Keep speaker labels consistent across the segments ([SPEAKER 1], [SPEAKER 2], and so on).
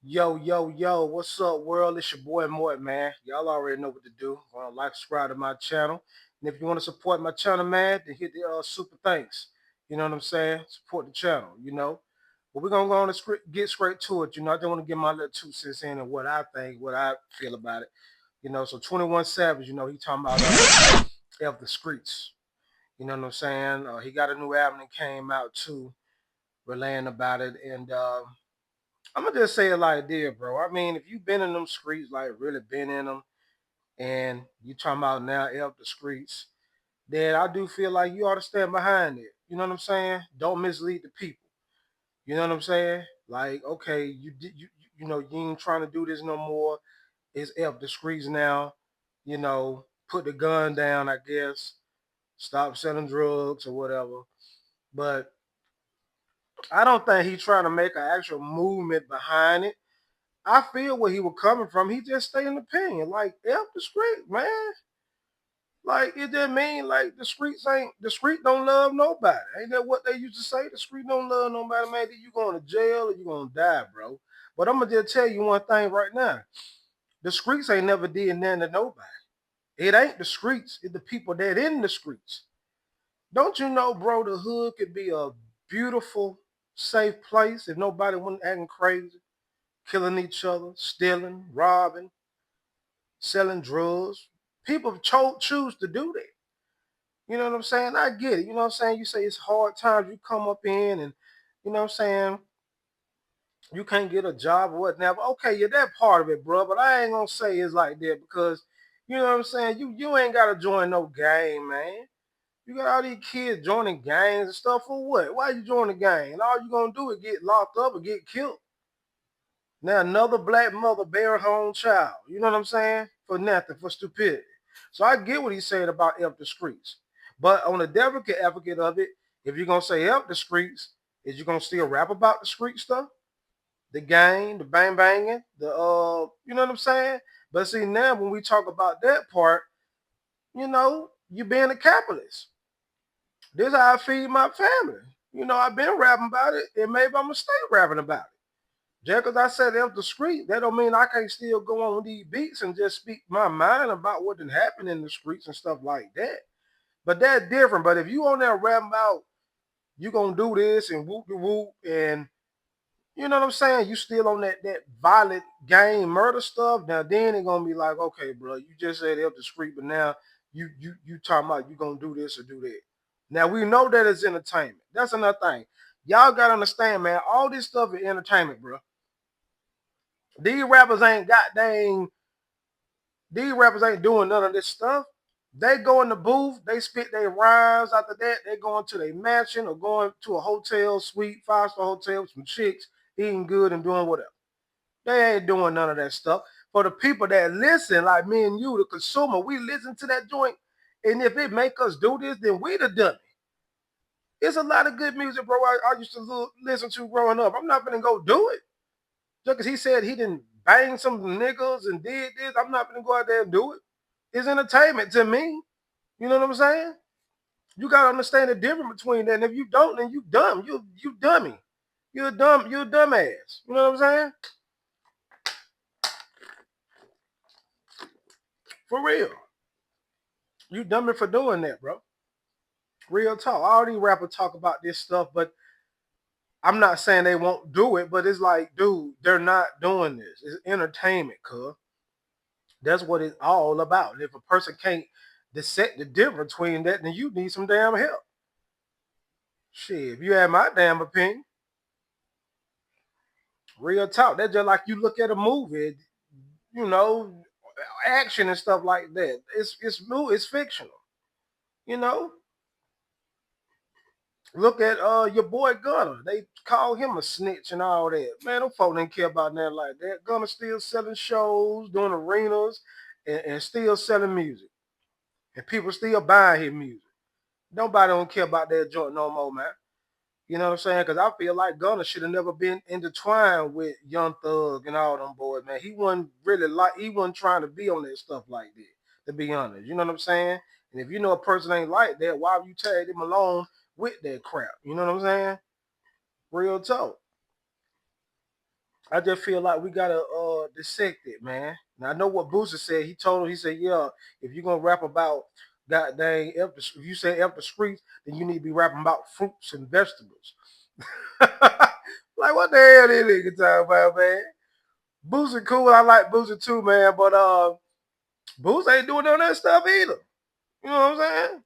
[SPEAKER 1] Yo, yo, yo, what's up, world? It's your boy Mort, man. Y'all already know what to do. Like, subscribe to my channel. And if you want to support my channel, man, then hit the super thanks. You know what I'm saying? Support the channel. But we're going to go on and get straight to it. I just want to get my little 2 cents in and what I think, what I feel about it. So 21 Savage, he talking about F the Streets. You know what I'm saying? He got a new album that came out, too. We're laying about it. And, I'm gonna just say it like this, bro. I mean, if you've been in them streets, like really been in them, and you talking about now help the streets, then I do feel like you ought to stand behind it. You know what I'm saying? Don't mislead the people. You know what I'm saying? Like, okay, you ain't trying to do this no more. It's help the streets now. Put the gun down, I guess. Stop selling drugs or whatever. But I don't think he's trying to make an actual movement behind it. I feel where he was coming from. He just stay in the opinion. Like, F the street, man. Like, it didn't mean like the street don't love nobody. Ain't that what they used to say? The street don't love nobody, man. Either you going to jail or you gonna die, bro. But I'm gonna just tell you one thing right now. The streets ain't never did nothing to nobody. It ain't the streets, it's the people that in the streets. Don't you know, bro, the hood could be a beautiful, safe place if nobody wasn't acting crazy, killing each other, stealing, robbing, selling drugs. People choose to do that. You know what I'm saying? I get it. You know what I'm saying? You say it's hard times. You come up in and, you know what I'm saying? You can't get a job or whatever. Okay, yeah, that part of it, bro. But I ain't gonna say it's like that because, you know what I'm saying? You ain't gotta join no gang, man. You got all these kids joining gangs and stuff for what? Why you join the gang? And all you gonna do is get locked up or get killed. Now another black mother bearing her own child. You know what I'm saying? For nothing, for stupidity. So I get what he's saying about help the streets. But on the delicate advocate of it, if you're gonna say help the streets, is you gonna still rap about the street stuff? The gang, the bang banging, the you know what I'm saying? But see now when we talk about that part, you being a capitalist. This is how I feed my family. I've been rapping about it, and maybe I'm gonna stay rapping about it. Just because I said up the street, that don't mean I can't still go on these beats and just speak my mind about what did happen in the streets and stuff like that. But that's different. But if you on there rapping about you gonna do this and whoop de whoop and you know what I'm saying, you still on that violent gang murder stuff. Now then it's gonna be like, okay, bro, you just said up the street, but now you talking about you gonna do this or do that. Now we know that it's entertainment. That's another thing. Y'all gotta understand, man. All this stuff is entertainment, bro. These rappers ain't got dang. These rappers ain't doing none of this stuff. They go in the booth, they spit their rhymes. After that, they going to their mansion or going to a hotel suite, 5-star hotel with some chicks, eating good and doing whatever. They ain't doing none of that stuff. For the people that listen, like me and you, the consumer, we listen to that joint. And if it make us do this, then we the done it. It's a lot of good music, bro. I used to listen to growing up. I'm not gonna go do it. Just because he said he didn't bang some niggas and did this, I'm not gonna go out there and do it. It's entertainment to me. You know what I'm saying? You gotta understand the difference between that. And if you don't, then you dumb. You dummy. You're a dumbass. You know what I'm saying? For real. You dummy for doing that, bro. Real talk. All these rappers talk about this stuff, but I'm not saying they won't do it, but it's like, dude, they're not doing this. It's entertainment, cuz. That's what it's all about. And if a person can't dissect the difference between that, then you need some damn help. Shit, if you had my damn opinion, real talk. That's just like you look at a movie, you know, action and stuff like that. It's fictional. You know, look at your boy Gunner. They call him a snitch and all that. Man, them folk didn't care about nothing like that. Gunner still selling shows, doing arenas, and still selling music, and people still buying his music. Nobody don't care about that joint no more, man. You know what I'm saying? Because I feel like Gunna should have never been intertwined with Young Thug and all them boys, man. He wasn't trying to be on that stuff like that, to be honest. You know what I'm saying? And if you know a person ain't like that, why would you tag them along with that crap? You know what I'm saying? Real talk. I just feel like we gotta dissect it, man. Now I know what Booster said. He said, yeah, if you're gonna rap about goddamn if you say F the streets, then you need to be rapping about fruits and vegetables. Like what the hell this nigga talking about, man? Booster cool. I like Booster too, man. But Booster ain't doing none of that stuff either. You know what I'm saying?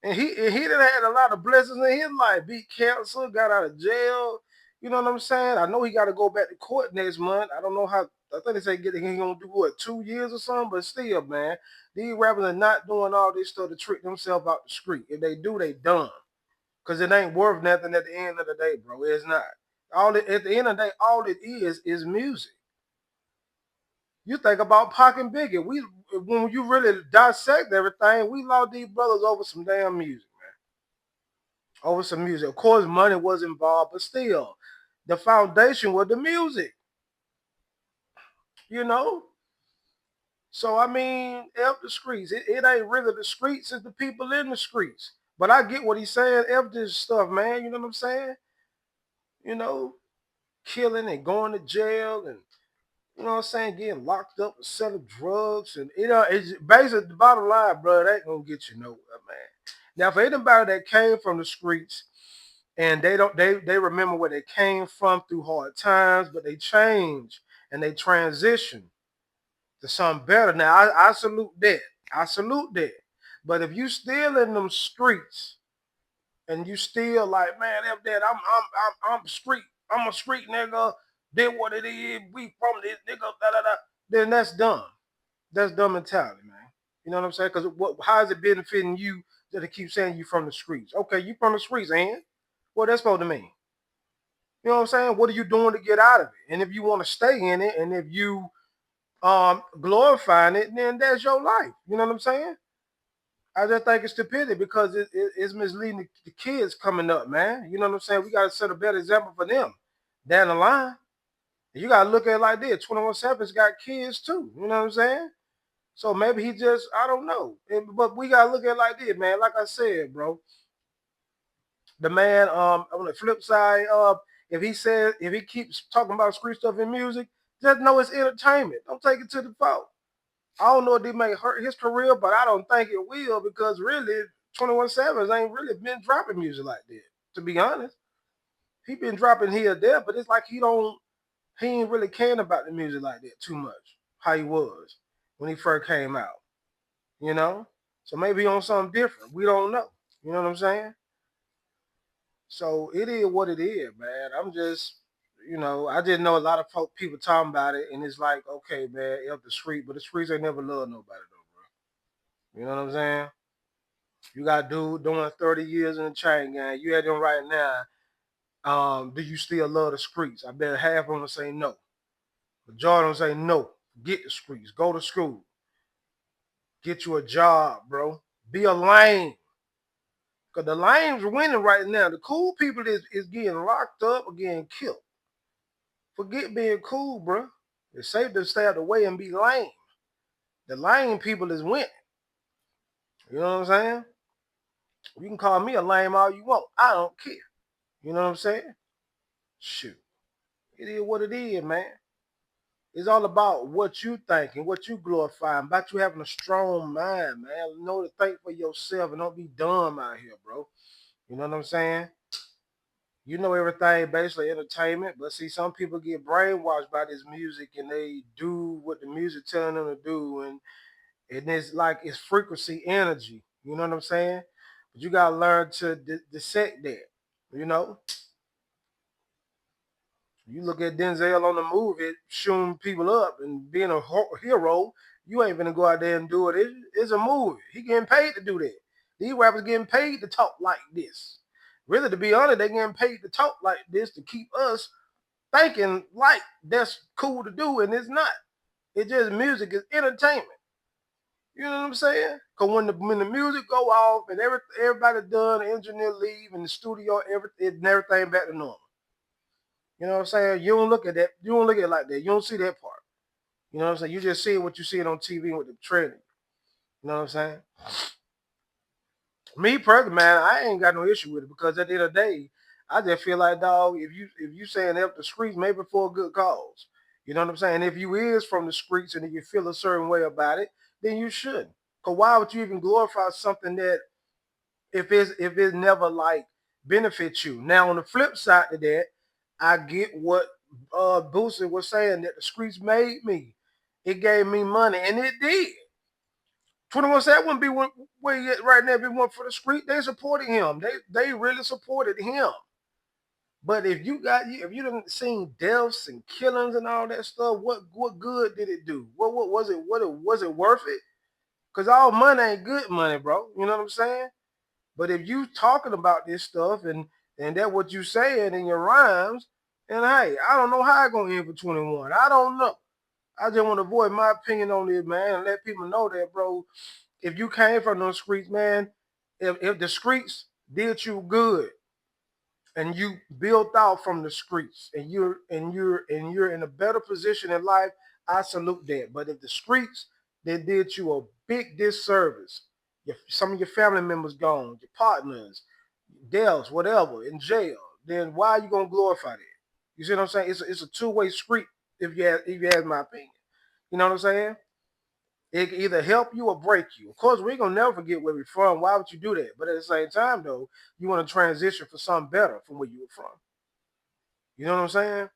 [SPEAKER 1] And he done had a lot of blessings in his life. Beat cancer, got out of jail. You know what I'm saying? I know he got to go back to court next month. I don't know how. I think they say he gonna do what 2 years or something. But still, man, these rappers are not doing all this stuff to trick themselves out the street. If they do, they done. Cause it ain't worth nothing at the end of the day, bro. It's not. At the end of the day, all it is music. You think about Pac and Biggie. When you really dissect everything, we lost these brothers over some damn music. Over some music. Of course, money was involved, but still, the foundation was the music, you know? So, I mean, F the streets. It ain't really the streets, it's the people in the streets. But I get what he's saying. F this stuff, man. You know what I'm saying? You know, killing and going to jail and, you know what I'm saying, getting locked up and selling drugs. And, it's basically the bottom line, bro, that ain't going to get you nowhere, man. Now, for anybody that came from the streets, and they remember where they came from through hard times, but they change and they transition to something better. Now I salute that. I salute that. But if you still in them streets and you still like, man, F that, I'm street, I'm a street nigga, did what it is, we from this nigga, da da da, then that's dumb. That's dumb mentality, man. You know what I'm saying? Because how is it benefiting you that they keep saying you from the streets? Okay, you from the streets, and what that's supposed to mean? You know what I'm saying? What are you doing to get out of it? And if you want to stay in it, and if you glorifying it, then that's your life. You know what I'm saying? I just think it's stupidity because it's misleading the kids coming up, man. You know what I'm saying? We got to set a better example for them down the line. You got to look at it like this. 21 Savage got kids too. You know what I'm saying? So maybe he just, I don't know. But we got to look at it like this, man. Like I said, bro, the man on the flip side, if he keeps talking about street stuff in music, just know it's entertainment. Don't take it to the fault. I don't know if they may hurt his career, but I don't think it will because really 21 Savage ain't really been dropping music like that. To be honest, he been dropping here or there, but it's like he ain't really caring about the music like that too much. How he was when he first came out, you know. So maybe he on something different. We don't know. You know what I'm saying? So it is what it is, man. I'm just, I didn't know a lot of people talking about it, and it's like, okay, man, up the street, but the streets ain't never loved nobody though, bro. You know what I'm saying? You got dude doing 30 years in the chain gang. You had them right now. Do you still love the streets? I bet half of them say no. Majority of them say no. Get the streets. Go to school. Get you a job, bro. Be a lame. Because the lames are winning right now. The cool people is getting locked up or getting killed. Forget being cool, bro. It's safe to stay out the way and be lame. The lame people is winning. You know what I'm saying? You can call me a lame all you want. I don't care. You know what I'm saying? Shoot. It is what it is, man. It's all about what you think and what you glorify, about you having a strong mind, man. Know to think for yourself and don't be dumb out here, bro. You know what I'm saying? You know everything basically entertainment, but see, some people get brainwashed by this music and they do what the music telling them to do, and it's like it's frequency energy. You know what I'm saying? But you gotta learn to dissect that. You know, you look at Denzel on the movie, shooting people up and being a hero. You ain't gonna go out there and do it. It's a movie. He getting paid to do that. These rappers getting paid to talk like this. Really, to be honest, they getting paid to talk like this to keep us thinking like that's cool to do, and it's not. It's just music. It's entertainment. You know what I'm saying? Cause when the music go off and everybody done, the engineer leave and the studio, everything back to normal. You know what I'm saying? You don't look at that. You don't look at it like that. You don't see that part. You know what I'm saying? You just see what you see it on TV with the training. You know what I'm saying? Me personally, man, I ain't got no issue with it because at the end of the day, I just feel like, dog, if you saying help the streets, maybe for a good cause. You know what I'm saying? If you is from the streets and if you feel a certain way about it, then you shouldn't. Cause why would you even glorify something that if it never like benefits you? Now on the flip side to that, I get what Boosie was saying that the streets made me. It gave me money, and it did. 21 said wouldn't be where he at right now if it weren't for the street. They supported him. They really supported him. But if you didn't seen deaths and killings and all that stuff, what good did it do? What was it? Was it worth it? Cause all money ain't good money, bro. You know what I'm saying? But if you talking about this stuff and that what you saying in your rhymes, and hey, I don't know how it's gonna end for 21. I don't know. I just want to voice my opinion on this, man, and let people know that, bro. If you came from those streets, man, if the streets did you good and you built out from the streets and you're in a better position in life, I salute that. But if the streets they did you a big disservice, some of your family members gone, your partners, deaths, whatever, in jail, then why are you gonna glorify that? You see what I'm saying? It's a two-way street if you ask my opinion. You know what I'm saying? It can either help you or break you. Of course, we're gonna never forget where we're from. Why would you do that? But at the same time, though, you want to transition for something better from where you were from. You know what I'm saying?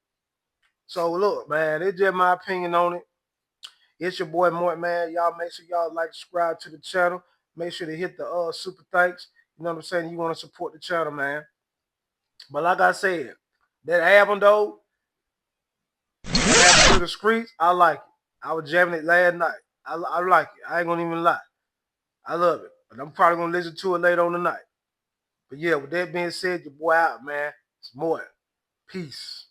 [SPEAKER 1] So look, man, it's just my opinion on it. It's your boy Mort, man. Y'all make sure y'all like, subscribe to the channel. Make sure to hit the super thanks. You know what I'm saying? You want to support the channel, man. But like I said, that album though, through the streets, I like it. I was jamming it last night. I like it. I ain't gonna even lie. I love it. But I'm probably gonna listen to it later on tonight. But yeah, with that being said, your boy out, man. It's more. Peace.